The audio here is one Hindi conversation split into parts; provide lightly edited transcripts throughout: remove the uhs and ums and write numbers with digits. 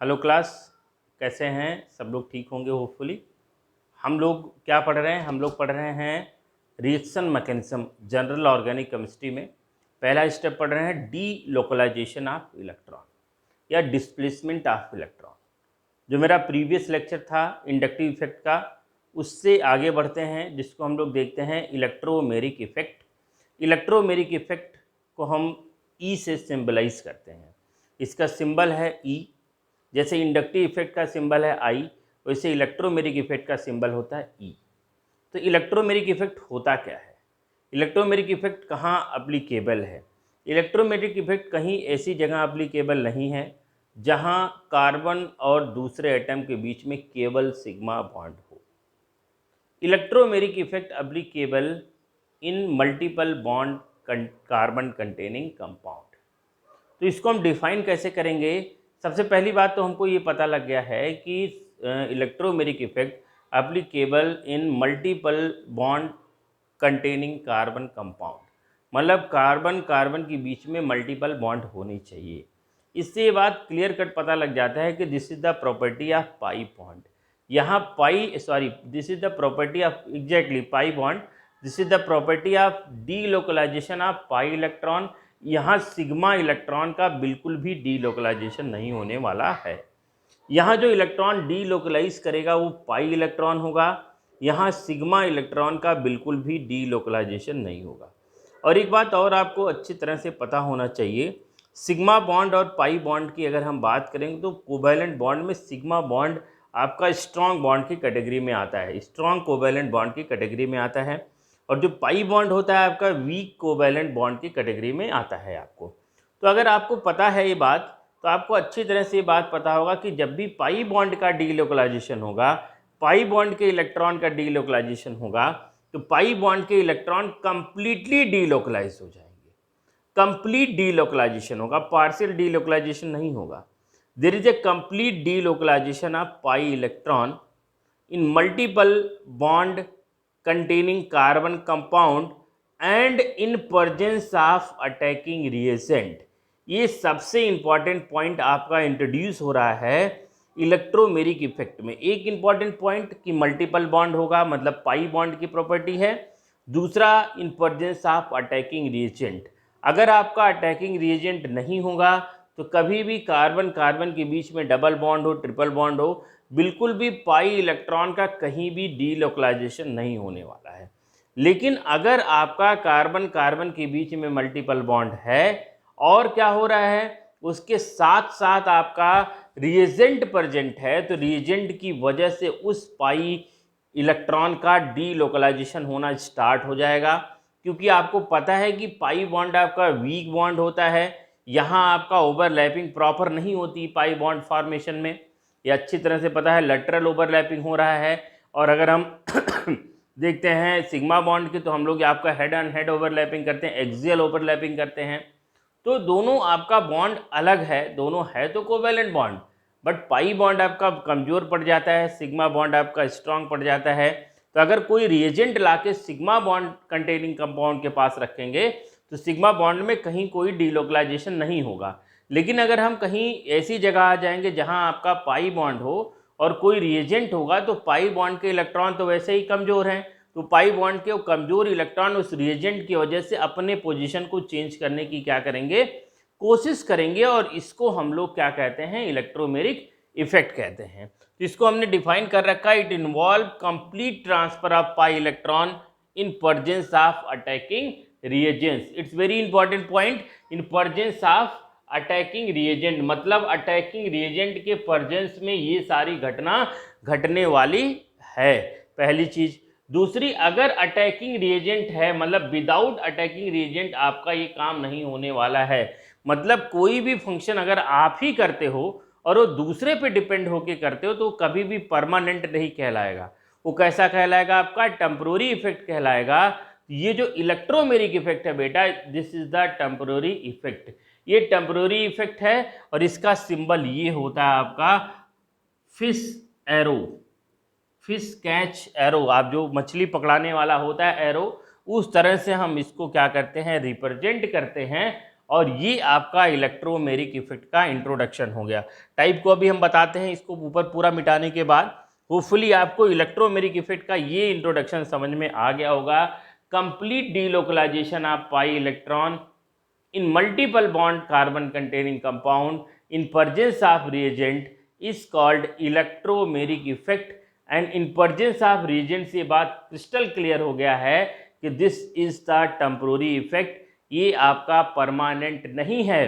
हेलो क्लास, कैसे हैं सब लोग? ठीक होंगे होपफुली। हम लोग क्या पढ़ रहे हैं? हम लोग पढ़ रहे हैं reaction mechanism general organic chemistry में। पहला स्टेप पढ़ रहे हैं डी लोकलाइजेशन ऑफ इलेक्ट्रॉन या डिस्प्लेसमेंट ऑफ इलेक्ट्रॉन। जो मेरा प्रीवियस लेक्चर था इंडक्टिव इफेक्ट का, उससे आगे बढ़ते हैं, जिसको हम लोग देखते हैं इलेक्ट्रोमेरिक इफेक्ट। इलेक्ट्रोमेरिक इफेक्ट को हम ई से सिंबलाइज करते हैं। इसका सिंबल है ई। जैसे इंडक्टिव इफेक्ट का सिंबल है आई, वैसे इलेक्ट्रोमेरिक इफेक्ट का सिंबल होता है ई। तो इलेक्ट्रोमेरिक इफेक्ट होता क्या है? इलेक्ट्रोमेरिक इफेक्ट कहाँ अप्लीकेबल है? इलेक्ट्रोमेरिक इफेक्ट कहीं ऐसी जगह अप्लीकेबल नहीं है जहाँ कार्बन और दूसरे एटम के बीच में केवल सिग्मा बॉन्ड हो। इलेक्ट्रोमेरिक इफेक्ट अप्लीकेबल इन multiple bond carbon containing compound. तो इसको हम डिफाइन कैसे करेंगे? सबसे पहली बात तो हमको ये पता लग गया है कि electromeric effect applicable in multiple bond containing carbon compound, मतलब कार्बन कार्बन के बीच में मल्टीपल बॉन्ड होनी चाहिए। इससे ये बात क्लियर कट पता लग जाता है कि this is the property of pi bond. यहाँ this is the property of exactly pi bond. This is the property of delocalisation of pi electron. यहाँ सिग्मा इलेक्ट्रॉन का बिल्कुल भी डीलोकलाइजेशन नहीं होने वाला है। यहाँ जो इलेक्ट्रॉन डीलोकलाइज करेगा वो पाई इलेक्ट्रॉन होगा। यहाँ सिग्मा इलेक्ट्रॉन का बिल्कुल भी डीलोकलाइजेशन नहीं होगा। और एक बात और आपको अच्छी तरह से पता होना चाहिए, सिग्मा बॉन्ड और पाई बॉन्ड की अगर हम बात करेंगे तो कोवैलेंट बॉन्ड में सिग्मा बॉन्ड आपका स्ट्रॉन्ग बॉन्ड की कैटेगरी में आता है, स्ट्रॉन्ग कोवैलेंट बॉन्ड की कैटेगरी में आता है। और जो पाई बॉन्ड होता है आपका वीक कोवैलेंट बॉन्ड की कैटेगरी में आता है आपको। तो अगर आपको पता है ये बात, तो आपको अच्छी तरह से ये बात पता होगा कि जब भी पाई बॉन्ड का डीलोकलाइजेशन होगा, पाई बॉन्ड के इलेक्ट्रॉन का डीलोकलाइजेशन होगा, तो पाई बॉन्ड के इलेक्ट्रॉन कंप्लीटली डीलोकलाइज हो जाएंगे। कंप्लीट डीलोकलाइजेशन होगा, पार्शियल डीलोकलाइजेशन नहीं होगा। There is a complete delocalisation of pi electron in multiple bond containing carbon compound and in presence of attacking reagent। ये सबसे इंपॉर्टेंट पॉइंट आपका इंट्रोड्यूस हो रहा है इलेक्ट्रोमेरिक इफेक्ट में। एक इंपॉर्टेंट पॉइंट कि मल्टीपल बॉन्ड होगा, मतलब पाई बॉन्ड की प्रॉपर्टी है। दूसरा, in presence of attacking reagent. अगर आपका अटैकिंग रिएजेंट नहीं होगा तो कभी भी कार्बन कार्बन के बीच में डबल बॉन्ड हो, ट्रिपल बॉन्ड हो, बिल्कुल भी पाई इलेक्ट्रॉन का कहीं भी डीलोकलाइजेशन नहीं होने वाला है। लेकिन अगर आपका कार्बन कार्बन के बीच में मल्टीपल बॉन्ड है और क्या हो रहा है, उसके साथ साथ आपका रिएजेंट प्रेजेंट है, तो रिएजेंट की वजह से उस पाई इलेक्ट्रॉन का डीलोकलाइजेशन होना स्टार्ट हो जाएगा। क्योंकि आपको पता है कि पाई बॉन्ड आपका वीक बॉन्ड होता है, यहाँ आपका ओवरलैपिंग प्रॉपर नहीं होती पाई बॉन्ड फॉर्मेशन में। ये अच्छी तरह से पता है, लेटरल ओवरलैपिंग हो रहा है। और अगर हम देखते हैं सिग्मा बॉन्ड की, तो हम लोग आपका हेड एंड हेड ओवरलैपिंग करते हैं, एक्सियल ओवरलैपिंग करते हैं। तो दोनों आपका बॉन्ड अलग है, दोनों है तो covalent bond, but pi bond आपका कमज़ोर पड़ जाता है, सिग्मा बॉन्ड आपका स्ट्रांग पड़ जाता है। तो अगर कोई रिएजेंट लाके सिग्मा बॉन्ड कंटेनिंग कंपाउंड के पास रखेंगे तो सिग्मा बॉन्ड में कहीं कोई डीलोकलाइजेशन नहीं होगा। लेकिन अगर हम कहीं ऐसी जगह आ जाएंगे जहां आपका पाई बॉन्ड हो और कोई रिएजेंट होगा, तो पाई बॉन्ड के इलेक्ट्रॉन तो वैसे ही कमज़ोर हैं, तो पाई बॉन्ड के वो कमज़ोर इलेक्ट्रॉन उस रिएजेंट की वजह से अपने पोजीशन को चेंज करने की क्या करेंगे, कोशिश करेंगे। और इसको हम लोग क्या कहते हैं, इलेक्ट्रोमेरिक इफेक्ट कहते हैं। तो इसको हमने डिफाइन कर रखा है, it involve complete transfer of pi electron in presence of attacking reagents. It's very important point, in presence of attacking reagent, मतलब अटैकिंग रिएजेंट के प्रेजेंस में ये सारी घटना घटने वाली है, पहली चीज। दूसरी, अगर अटैकिंग रिएजेंट है, मतलब विदाउट अटैकिंग रिएजेंट आपका ये काम नहीं होने वाला है। मतलब कोई भी फंक्शन अगर आप ही करते हो और वो दूसरे पे डिपेंड होके करते हो, तो कभी भी परमानेंट नहीं कहलाएगा। वो कैसा कहलाएगा, आपका टेम्पररी इफेक्ट कहलाएगा। ये जो इलेक्ट्रोमेरिक इफेक्ट है बेटा, this is the temporary effect. ये टेम्पररी इफेक्ट है और इसका सिंबल ये होता है आपका fish arrow, fish catch arrow. आप जो मछली पकड़ाने वाला होता है एरो, उस तरह से हम इसको क्या करते हैं, रिप्रेजेंट करते हैं। और ये आपका इलेक्ट्रोमेरिक इफेक्ट का इंट्रोडक्शन हो गया। टाइप को अभी हम बताते हैं, इसको ऊपर पूरा मिटाने के बाद होपफुली आपको इलेक्ट्रोमेरिक इफेक्ट का ये इंट्रोडक्शन समझ में आ गया होगा। Complete delocalisation of pi electron in multiple bond carbon containing compound in presence of reagent is called electromeric effect and in presence of reagent से बात क्रिस्टल क्लियर हो गया है कि this is the temporary effect, ये आपका परमानेंट नहीं है।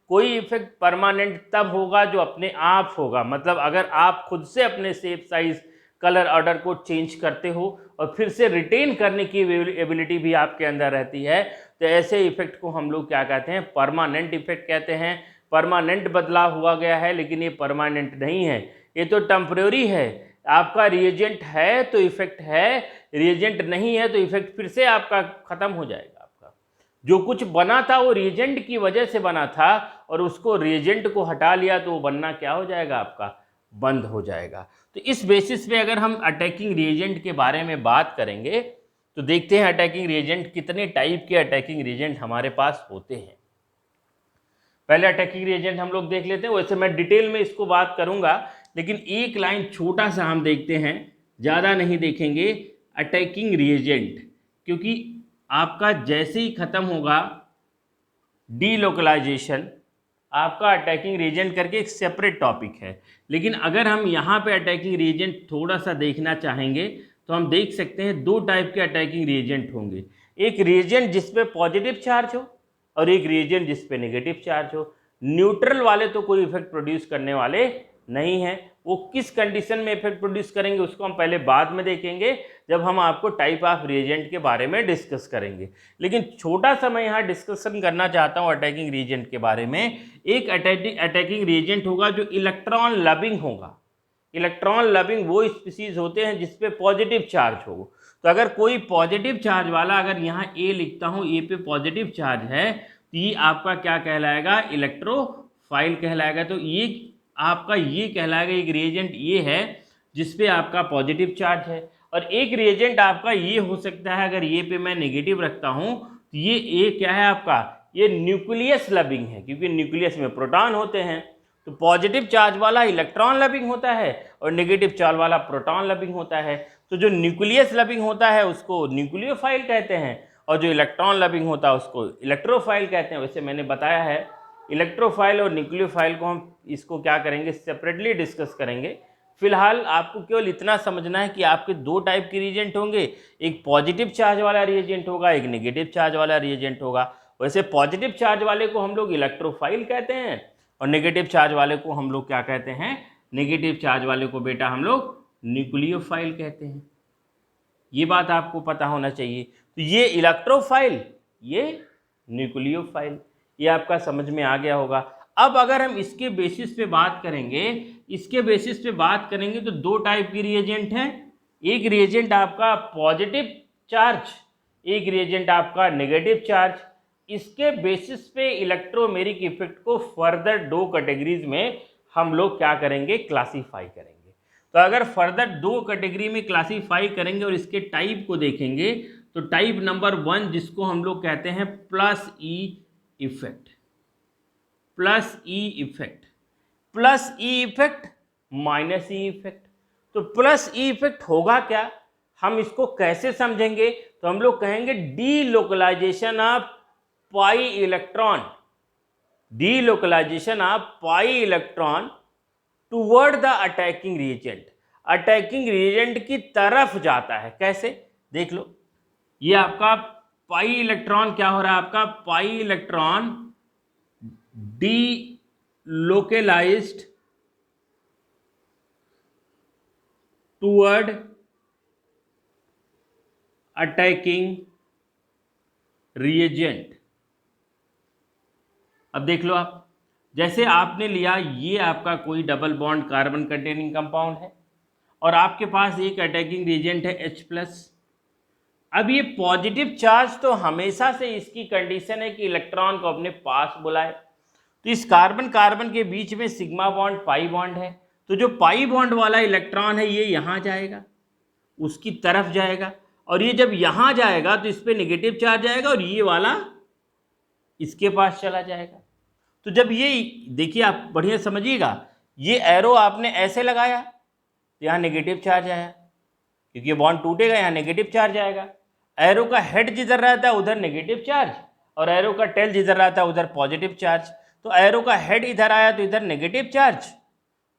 कोई इफेक्ट परमानेंट तब होगा जो अपने आप होगा, मतलब अगर आप खुद से अपने शेप साइज कलर ऑर्डर को चेंज करते हो और फिर से रिटेन करने की एबिलिटी भी आपके अंदर रहती है, तो ऐसे इफेक्ट को हम लोग क्या कहते हैं, परमानेंट इफेक्ट कहते हैं। परमानेंट बदलाव हुआ गया है लेकिन ये परमानेंट नहीं है, ये तो टेम्परेरी है। आपका रिएजेंट है तो इफेक्ट है, रिएजेंट नहीं है तो इफेक्ट फिर से आपका खत्म हो जाएगा। आपका जो कुछ बना था वो रिएजेंट की वजह से बना था और उसको रिएजेंट को हटा लिया तो वो बनना क्या हो जाएगा, आपका बंद हो जाएगा। तो इस बेसिस पे अगर हम अटैकिंग रिएजेंट के बारे में बात करेंगे तो देखते हैं अटैकिंग रिएजेंट कितने टाइप के अटैकिंग रिएजेंट हमारे पास होते हैं। पहले अटैकिंग रिएजेंट हम लोग देख लेते हैं, वैसे मैं डिटेल में इसको बात करूंगा लेकिन एक लाइन छोटा सा हम देखते हैं, ज़्यादा नहीं देखेंगे। अटैकिंग रिएजेंट क्योंकि आपका जैसे ही खत्म होगा डीलोकलाइजेशन, आपका अटैकिंग रिएजेंट करके एक सेपरेट टॉपिक है। लेकिन अगर हम यहाँ पे अटैकिंग रिएजेंट थोड़ा सा देखना चाहेंगे तो हम देख सकते हैं दो टाइप के अटैकिंग रिएजेंट होंगे। एक रिएजेंट जिस पे पॉजिटिव चार्ज हो और एक रिएजेंट जिस पे नेगेटिव चार्ज हो। न्यूट्रल वाले तो कोई इफेक्ट प्रोड्यूस करने वाले नहीं हैं। वो किस कंडीशन में इफेक्ट प्रोड्यूस करेंगे उसको हम पहले बाद में देखेंगे जब हम आपको टाइप ऑफ रिएजेंट के बारे में डिस्कस करेंगे। लेकिन छोटा सा मैं यहाँ डिस्कशन करना चाहता हूँ अटैकिंग रिएजेंट के बारे में। एक अटैकिंग रिएजेंट होगा जो इलेक्ट्रॉन लविंग होगा। इलेक्ट्रॉन लविंग वो स्पीसीज होते हैं जिसपे पॉजिटिव चार्ज हो। तो अगर कोई पॉजिटिव चार्ज वाला, अगर यहाँ ए लिखता हूँ, ए पे पॉजिटिव चार्ज है तो ये आपका क्या कहलाएगा, इलेक्ट्रोफाइल कहलाएगा। तो ये आपका ये कहलाएगा एक रिएजेंट ये है जिसपे आपका पॉजिटिव चार्ज है। और एक रिएजेंट आपका ये हो सकता है, अगर ये पे मैं नेगेटिव रखता हूँ तो ये क्या है आपका, ये न्यूक्लियस लविंग है क्योंकि न्यूक्लियस में प्रोटॉन होते हैं। तो पॉजिटिव चार्ज वाला इलेक्ट्रॉन लविंग होता है और नेगेटिव चार्ज वाला प्रोटॉन लविंग होता है। तो जो न्यूक्लियस लविंग होता है उसको न्यूक्लियोफाइल कहते हैं और जो इलेक्ट्रॉन लविंग होता है उसको इलेक्ट्रोफाइल कहते हैं। वैसे मैंने बताया है इलेक्ट्रोफाइल और न्यूक्लियोफाइल को हम इसको क्या करेंगे, सेपरेटली डिस्कस करेंगे। फिलहाल आपको केवल इतना समझना है कि आपके दो टाइप के रिएजेंट होंगे, एक पॉजिटिव चार्ज वाला रिएजेंट होगा, एक नेगेटिव चार्ज वाला रिएजेंट होगा। वैसे पॉजिटिव चार्ज वाले को हम लोग इलेक्ट्रोफाइल कहते हैं और नेगेटिव चार्ज वाले को हम लोग क्या कहते हैं, नेगेटिव चार्ज वाले को बेटा हम लोग न्यूक्लियोफाइल कहते हैं। ये बात आपको पता होना चाहिए। तो ये इलेक्ट्रोफाइल, ये न्यूक्लियोफाइल, ये आपका समझ में आ गया होगा। अब अगर हम इसके बेसिस पे बात करेंगे, इसके बेसिस पे बात करेंगे तो दो टाइप की रिएजेंट हैं। एक रिएजेंट आपका पॉजिटिव चार्ज, एक रिएजेंट आपका नेगेटिव चार्ज। इसके बेसिस पे इलेक्ट्रोमेरिक इफेक्ट को फर्दर दो कैटेगरीज में हम लोग क्या करेंगे, क्लासीफाई करेंगे। तो अगर फर्दर दो कैटेगरी में क्लासीफाई करेंगे और इसके टाइप को देखेंगे तो टाइप नंबर 1 जिसको हम लोग कहते हैं plus E effect, plus E effect, plus E effect, minus E effect. तो प्लस ई इफेक्ट होगा क्या, हम इसको कैसे समझेंगे, तो हम लोग कहेंगे delocalisation of pi electron, delocalisation of pi electron toward the attacking reagent. Attacking reagent की तरफ जाता है। कैसे, देख लो, ये आपका पाई इलेक्ट्रॉन क्या हो रहा है, आपका pi electron delocalised toward attacking reagent. अब देख लो आप, जैसे आपने लिया ये आपका कोई double bond carbon containing compound है और आपके पास एक अटैकिंग रिएजेंट है H+। अब ये पॉजिटिव चार्ज तो हमेशा से इसकी कंडीशन है कि इलेक्ट्रॉन को अपने पास बुलाए। तो इस कार्बन कार्बन के बीच में सिग्मा बॉन्ड पाई बॉन्ड है, तो जो पाई बॉन्ड वाला इलेक्ट्रॉन है ये यहाँ जाएगा, उसकी तरफ जाएगा, और ये जब यहाँ जाएगा तो इस पर नेगेटिव चार्ज आएगा और ये वाला इसके पास चला जाएगा। तो जब ये देखिए, आप बढ़िया समझिएगा, ये एरो आपने ऐसे लगाया तो यहाँ नेगेटिव चार्ज आया, क्योंकि ये बॉन्ड टूटेगा, यहाँ नेगेटिव चार्ज आएगा। एरो का हेड जिधर रहता है उधर नेगेटिव चार्ज, और एरो का टेल जिधर रहता है उधर पॉजिटिव चार्ज। तो एरो का हेड इधर आया तो इधर नेगेटिव चार्ज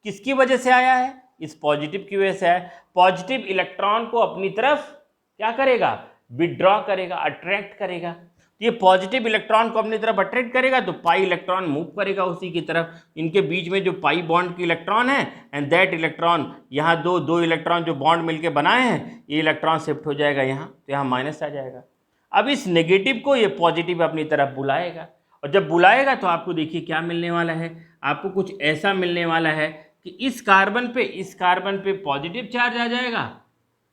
किसकी वजह से आया है? इस पॉजिटिव की वजह से है। पॉजिटिव इलेक्ट्रॉन को अपनी तरफ क्या करेगा? विड्रॉ करेगा, अट्रैक्ट करेगा। तो ये पॉजिटिव इलेक्ट्रॉन को अपनी तरफ अट्रैक्ट करेगा तो पाई इलेक्ट्रॉन मूव करेगा उसी की तरफ। इनके बीच में जो पाई बॉन्ड की इलेक्ट्रॉन है एंड दैट इलेक्ट्रॉन, यहाँ दो इलेक्ट्रॉन जो बॉन्ड मिलके बनाए हैं, ये इलेक्ट्रॉन शिफ्ट हो जाएगा यहाँ, तो यहाँ माइनस आ जाएगा। अब इस नेगेटिव को ये पॉजिटिव अपनी तरफ बुलाएगा, और जब बुलाएगा तो आपको देखिए क्या मिलने वाला है। आपको कुछ ऐसा मिलने वाला है कि इस कार्बन पे पॉजिटिव चार्ज आ जाएगा,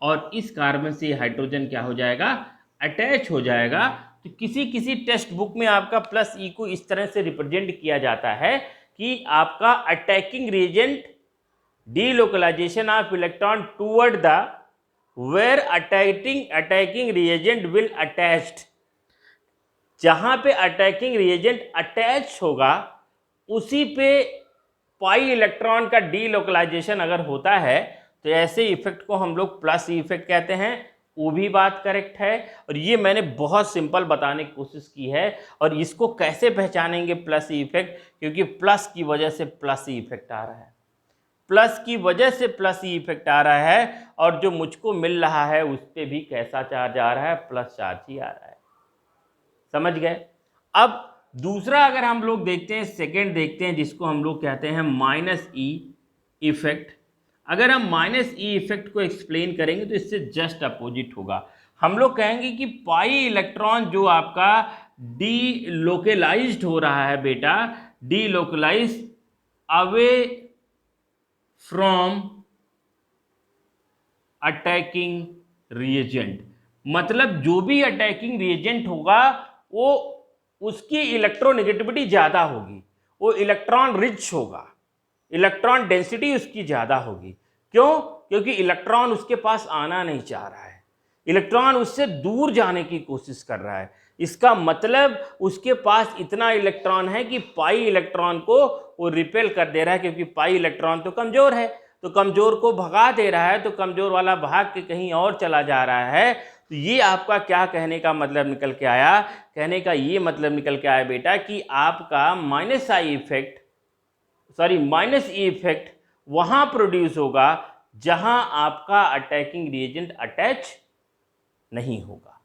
और इस कार्बन से हाइड्रोजन क्या हो जाएगा? अटैच हो जाएगा। तो किसी टेक्स्ट बुक में आपका प्लस ई को इस तरह से रिप्रेजेंट किया जाता है कि आपका attacking reagent, delocalisation of electron toward the where attacking reagent will attached. जहां पे अटैकिंग रिएजेंट अटैच होगा उसी पे पाई इलेक्ट्रॉन का डीलोकलाइजेशन अगर होता है तो ऐसे इफेक्ट को हम लोग प्लस ई इफेक्ट कहते हैं। वो भी बात करेक्ट है, और ये मैंने बहुत सिंपल बताने की कोशिश की है। और इसको कैसे पहचानेंगे प्लस ई इफेक्ट? क्योंकि प्लस की वजह से प्लस ई इफेक्ट आ रहा है, प्लस की वजह से प्लस ई इफेक्ट आ रहा है, और जो मुझको मिल रहा है उस पर भी कैसा चार्ज आ रहा है? प्लस चार्ज ही आ रहा है। समझ गए? अब दूसरा अगर हम लोग देखते हैं, सेकेंड देखते हैं, जिसको हम लोग कहते हैं माइनस ई इफेक्ट। अगर हम माइनस ई इफेक्ट को एक्सप्लेन करेंगे तो इससे जस्ट अपोजिट होगा। हम लोग कहेंगे कि पाई इलेक्ट्रॉन जो आपका डीलोकलाइज्ड हो रहा है बेटा, delocalise away from attacking reagent, मतलब जो भी अटैकिंग रिएजेंट होगा वो उसकी इलेक्ट्रोनेगेटिविटी ज़्यादा होगी, वो इलेक्ट्रॉन रिच होगा, इलेक्ट्रॉन डेंसिटी उसकी ज़्यादा होगी। क्यों? क्योंकि इलेक्ट्रॉन उसके पास आना नहीं चाह रहा है, इलेक्ट्रॉन उससे दूर जाने की कोशिश कर रहा है। इसका मतलब उसके पास इतना इलेक्ट्रॉन है कि पाई इलेक्ट्रॉन को वो रिपेल कर दे रहा है, क्योंकि पाई इलेक्ट्रॉन तो कमज़ोर है, तो कमज़ोर को भगा दे रहा है, तो कमज़ोर वाला भाग के कहीं और चला जा रहा है। तो ये आपका क्या कहने का मतलब निकल के आया? कहने का ये मतलब निकल के आया बेटा कि आपका माइनस ई इफेक्ट वहां प्रोड्यूस होगा जहां आपका अटैकिंग रिएजेंट अटैच नहीं होगा।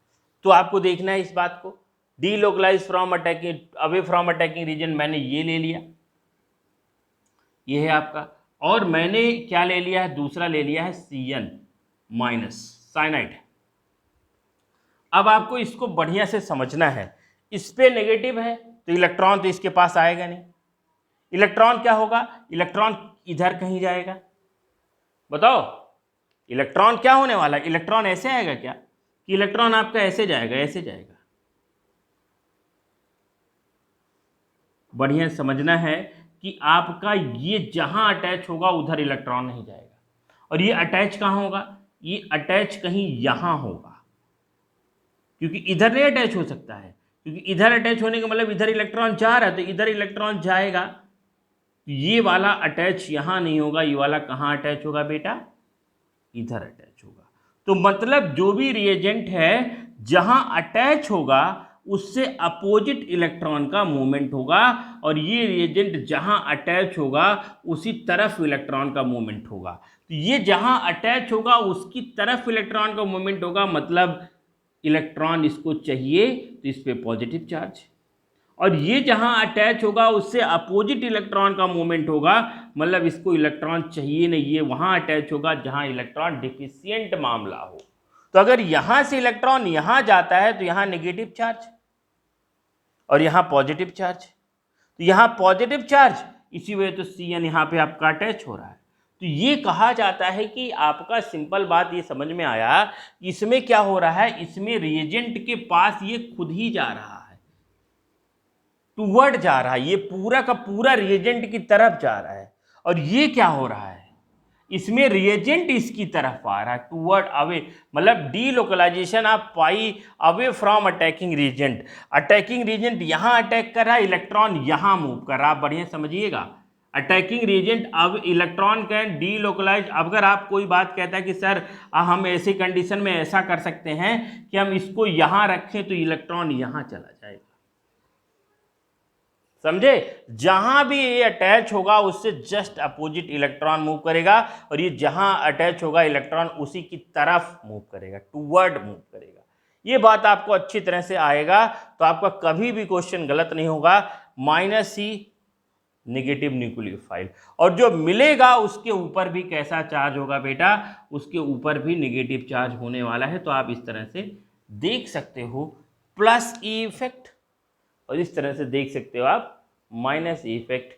तो आपको देखना है इस बात को। Delocalise from attacking, away from attacking region मैंने ये ले लिया, ये है आपका, और मैंने क्या ले लिया है? दूसरा ले लिया है Cn माइनस साइनाइड। अब आपको इसको बढ़िया से समझना है। इस पे नेगेटिव है तो इलेक्ट्रॉन तो इसके पास आएगा नहीं। इलेक्ट्रॉन क्या होगा? इलेक्ट्रॉन इधर कहीं जाएगा। बताओ इलेक्ट्रॉन क्या होने वाला है? इलेक्ट्रॉन ऐसे आएगा क्या कि इलेक्ट्रॉन आपका ऐसे जाएगा, ऐसे जाएगा? बढ़िया समझना है कि आपका ये जहां अटैच होगा उधर इलेक्ट्रॉन नहीं जाएगा, और ये अटैच कहां होगा? ये अटैच कहीं यहां होगा, क्योंकि इधर नहीं अटैच हो सकता है, क्योंकि इधर अटैच होने का मतलब इधर इलेक्ट्रॉन जा रहा है, तो इधर इलेक्ट्रॉन जाएगा। ये वाला अटैच यहां नहीं होगा, ये वाला कहां अटैच होगा बेटा? इधर अटैच होगा। तो मतलब जो भी रिएजेंट है जहां अटैच होगा उससे अपोजिट इलेक्ट्रॉन का मूवमेंट होगा, और ये रिएजेंट जहां अटैच होगा उसी तरफ इलेक्ट्रॉन का मूवमेंट होगा। तो ये जहां अटैच होगा उसकी तरफ इलेक्ट्रॉन का मूवमेंट होगा, मतलब इलेक्ट्रॉन इसको चाहिए तो इस पे पॉजिटिव चार्ज, और ये जहां अटैच होगा उससे अपोजिट इलेक्ट्रॉन का मूवमेंट होगा, मतलब इसको इलेक्ट्रॉन चाहिए नहीं, ये वहां अटैच होगा जहां इलेक्ट्रॉन डिफिशिएंट मामला हो। तो अगर यहां से इलेक्ट्रॉन यहां जाता है तो यहां नेगेटिव चार्ज और यहां पॉजिटिव चार्ज, तो यहां पॉजिटिव चार्ज, इसी वजह तो Cn यहां पे आपका अटैच हो रहा है। तो ये कहा जाता है कि आपका सिंपल बात ये समझ में आया, इसमें क्या हो रहा है? इसमें रिएजेंट के पास ये खुद ही जा रहा है, टूवर्ड जा रहा है, ये पूरा का पूरा रिएजेंट की तरफ जा रहा है। और ये क्या हो रहा है? इसमें रिएजेंट इसकी तरफ आ रहा है, टूवर्ड अवे, मतलब delocalisation of pi away from attacking reagent. Attacking reagent यहाँ अटैक कर रहा है, इलेक्ट्रॉन यहाँ मूव कर रहा है। आप बढ़िया समझिएगा, अटैकिंग रीजेंट अब इलेक्ट्रॉन कैन डीलोकलाइज। अगर आप कोई बात कहता है कि सर हम ऐसी कंडीशन में ऐसा कर सकते हैं कि हम इसको यहाँ रखें तो इलेक्ट्रॉन यहाँ चला जाएगा, समझे। जहां भी ये अटैच होगा उससे जस्ट अपोजिट इलेक्ट्रॉन मूव करेगा, और ये जहां अटैच होगा इलेक्ट्रॉन उसी की तरफ मूव करेगा, टूवर्ड मूव करेगा। ये बात आपको अच्छी तरह से आएगा तो आपका कभी भी क्वेश्चन गलत नहीं होगा। -C नेगेटिव न्यूक्लियोफाइल, और जो मिलेगा उसके ऊपर भी कैसा चार्ज होगा बेटा, उसके ऊपर भी नेगेटिव चार्ज होने वाला है। तो आप इस तरह से देख सकते हो प्लस ई इफेक्ट, और इस तरह से देख सकते हो आप माइनस ई इफेक्ट।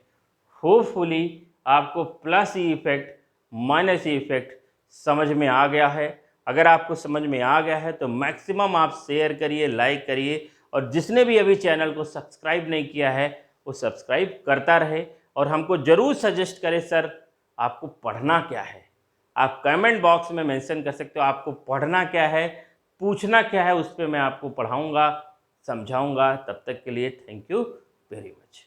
होपफुली आपको plus E effect minus E effect समझ में आ गया है। अगर आपको समझ में आ गया है तो मैक्सिमम आप शेयर करिए, लाइक करिए, और जिसने भी अभी चैनल को सब्सक्राइब नहीं किया है वो सब्सक्राइब करता रहे, और हमको ज़रूर सजेस्ट करें सर आपको पढ़ना क्या है। आप कमेंट बॉक्स में मेंशन कर सकते हो आपको पढ़ना क्या है, पूछना क्या है, उस पर मैं आपको पढ़ाऊँगा, समझाऊंगा। तब तक के लिए थैंक यू वेरी मच।